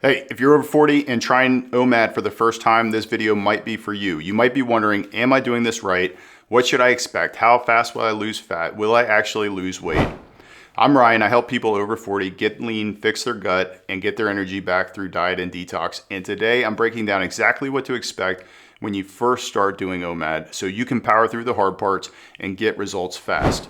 Hey, if you're over 40 and trying OMAD for the first time, this video might be for you. You might be wondering, am I doing this right? What should I expect? How fast will I lose fat? Will I actually lose weight? I'm Ryan. I help people over 40 get lean, fix their gut, and get their energy back through diet and detox. And today I'm breaking down exactly what to expect when you first start doing OMAD so you can power through the hard parts and get results fast.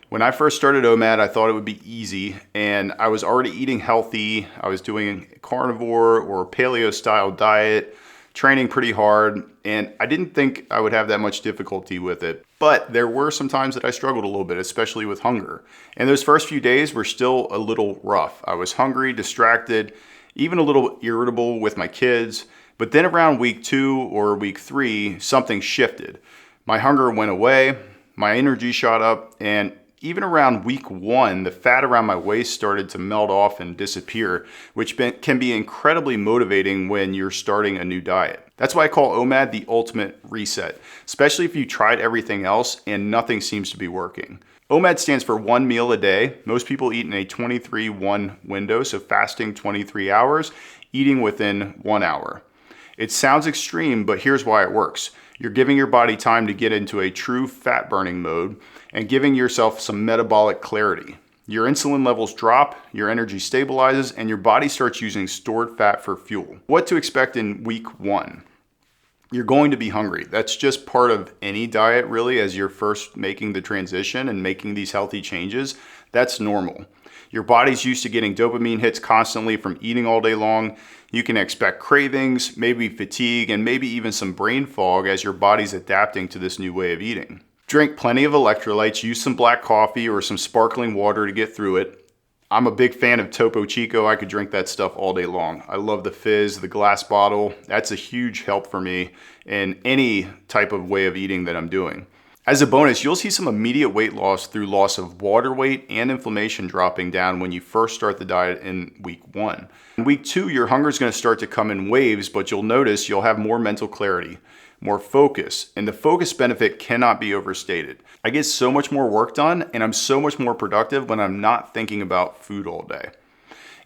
When I first started OMAD, I thought it would be easy, and I was already eating healthy. I was doing a carnivore or paleo style diet, training pretty hard, and I didn't think I would have that much difficulty with it. But there were some times that I struggled a little bit, especially with hunger. And those first few days were still a little rough. I was hungry, distracted, even a little irritable with my kids. But then around week 2 or week 3, something shifted. My hunger went away, my energy shot up, and even around week 1, the fat around my waist started to melt off and disappear, which can be incredibly motivating when you're starting a new diet. That's why I call OMAD the ultimate reset, especially if you tried everything else and nothing seems to be working. OMAD stands for 1 meal a day. Most people eat in a 23-1 window, so fasting 23 hours, eating within 1 hour. It sounds extreme, but here's why it works. You're giving your body time to get into a true fat burning mode and giving yourself some metabolic clarity. Your insulin levels drop, your energy stabilizes, and your body starts using stored fat for fuel. What to expect in week 1? You're going to be hungry. That's just part of any diet, really, as you're first making the transition and making these healthy changes. That's normal. Your body's used to getting dopamine hits constantly from eating all day long. You can expect cravings, maybe fatigue, and maybe even some brain fog as your body's adapting to this new way of eating. Drink plenty of electrolytes, use some black coffee or some sparkling water to get through it. I'm a big fan of Topo Chico. I could drink that stuff all day long. I love the fizz, the glass bottle. That's a huge help for me in any type of way of eating that I'm doing. As a bonus, you'll see some immediate weight loss through loss of water weight and inflammation dropping down when you first start the diet in week 1. In week 2, your hunger is going to start to come in waves, but you'll notice you'll have more mental clarity, more focus, and the focus benefit cannot be overstated. I get so much more work done, and I'm so much more productive when I'm not thinking about food all day.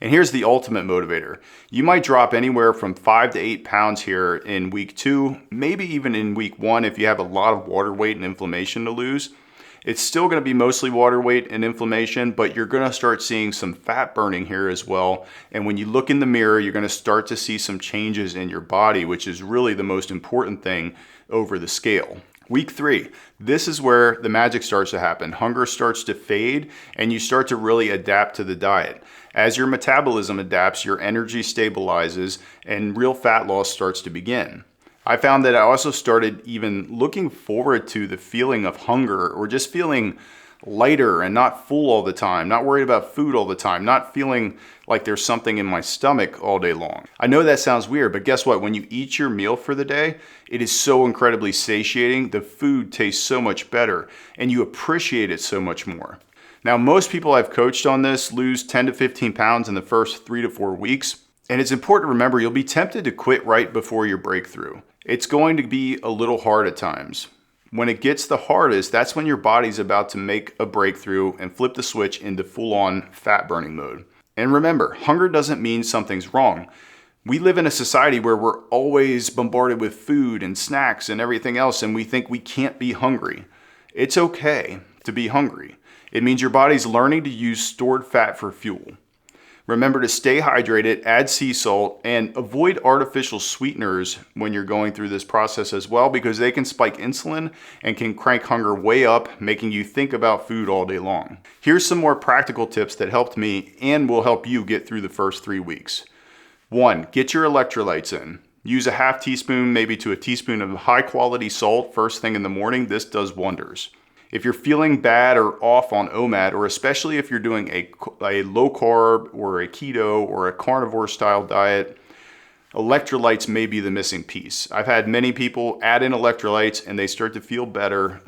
And here's the ultimate motivator. You might drop anywhere from 5 to 8 pounds here in week 2, maybe even in week 1 if you have a lot of water weight and inflammation to lose. It's still going to be mostly water weight and inflammation, but you're going to start seeing some fat burning here as well. And when you look in the mirror, you're going to start to see some changes in your body, which is really the most important thing over the scale. Week 3, this is where the magic starts to happen. Hunger starts to fade and you start to really adapt to the diet. As your metabolism adapts, your energy stabilizes and real fat loss starts to begin. I found that I also started even looking forward to the feeling of hunger or just feeling lighter and not full all the time, not worried about food all the time, not feeling like there's something in my stomach all day long. I know that sounds weird, but guess what? When you eat your meal for the day, it is so incredibly satiating. The food tastes so much better and you appreciate it so much more. Now, most people I've coached on this lose 10 to 15 pounds in the first 3 to 4 weeks. And it's important to remember you'll be tempted to quit right before your breakthrough. It's going to be a little hard at times. When it gets the hardest, that's when your body's about to make a breakthrough and flip the switch into full-on fat burning mode. And remember, hunger doesn't mean something's wrong. We live in a society where we're always bombarded with food and snacks and everything else, and we think we can't be hungry. It's okay to be hungry. It means your body's learning to use stored fat for fuel. Remember to stay hydrated, add sea salt, and avoid artificial sweeteners when you're going through this process as well, because they can spike insulin and can crank hunger way up, making you think about food all day long. Here's some more practical tips that helped me and will help you get through the first 3 weeks. 1, get your electrolytes in. Use a half teaspoon, maybe to a teaspoon of high quality salt first thing in the morning. This does wonders. If you're feeling bad or off on OMAD, or especially if you're doing a low carb or a keto or a carnivore style diet, electrolytes may be the missing piece. I've had many people add in electrolytes and they start to feel better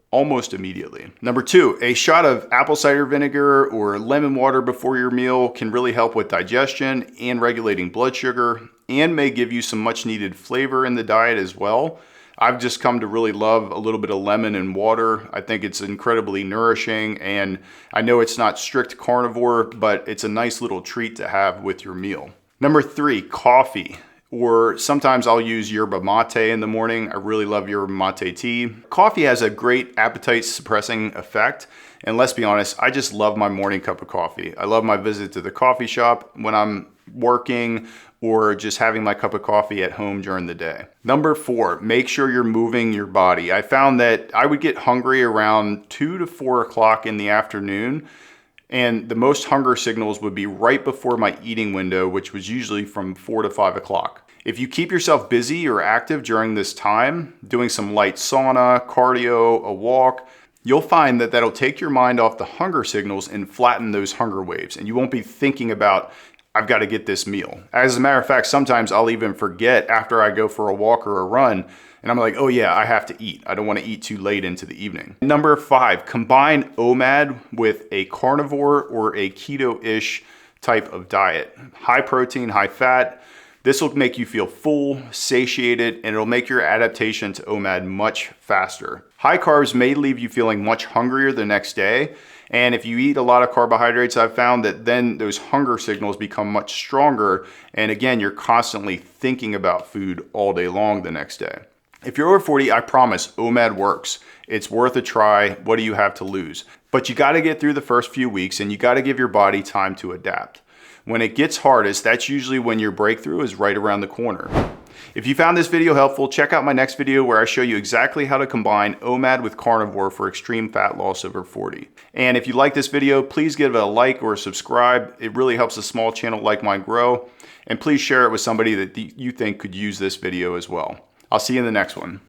almost immediately. Number 2, a shot of apple cider vinegar or lemon water before your meal can really help with digestion and regulating blood sugar and may give you some much needed flavor in the diet as well. I've just come to really love a little bit of lemon and water. I think it's incredibly nourishing, and I know it's not strict carnivore, but it's a nice little treat to have with your meal. Number 3, coffee. Or sometimes I'll use yerba mate in the morning. I really love yerba mate tea. Coffee has a great appetite suppressing effect. And let's be honest, I just love my morning cup of coffee. I love my visit to the coffee shop when I'm working or just having my cup of coffee at home during the day. Number 4, make sure you're moving your body. I found that I would get hungry around 2 to 4 o'clock in the afternoon. And the most hunger signals would be right before my eating window, which was usually from 4 to 5 o'clock. If you keep yourself busy or active during this time, doing some light sauna, cardio, a walk, you'll find that that'll take your mind off the hunger signals and flatten those hunger waves. And you won't be thinking about, I've got to get this meal. As a matter of fact, sometimes I'll even forget after I go for a walk or a run, and I'm like, oh yeah, I have to eat. I don't want to eat too late into the evening. Number 5, combine OMAD with a carnivore or a keto-ish type of diet. High protein, high fat. This will make you feel full, satiated, and it'll make your adaptation to OMAD much faster. High carbs may leave you feeling much hungrier the next day. And if you eat a lot of carbohydrates, I've found that then those hunger signals become much stronger. And again, you're constantly thinking about food all day long the next day. If you're over 40, I promise OMAD works. It's worth a try. What do you have to lose? But you got to get through the first few weeks and you got to give your body time to adapt. When it gets hardest, that's usually when your breakthrough is right around the corner. If you found this video helpful, check out my next video where I show you exactly how to combine OMAD with carnivore for extreme fat loss over 40. And if you like this video, please give it a like or a subscribe. It really helps a small channel like mine grow. And please share it with somebody that you think could use this video as well. I'll see you in the next one.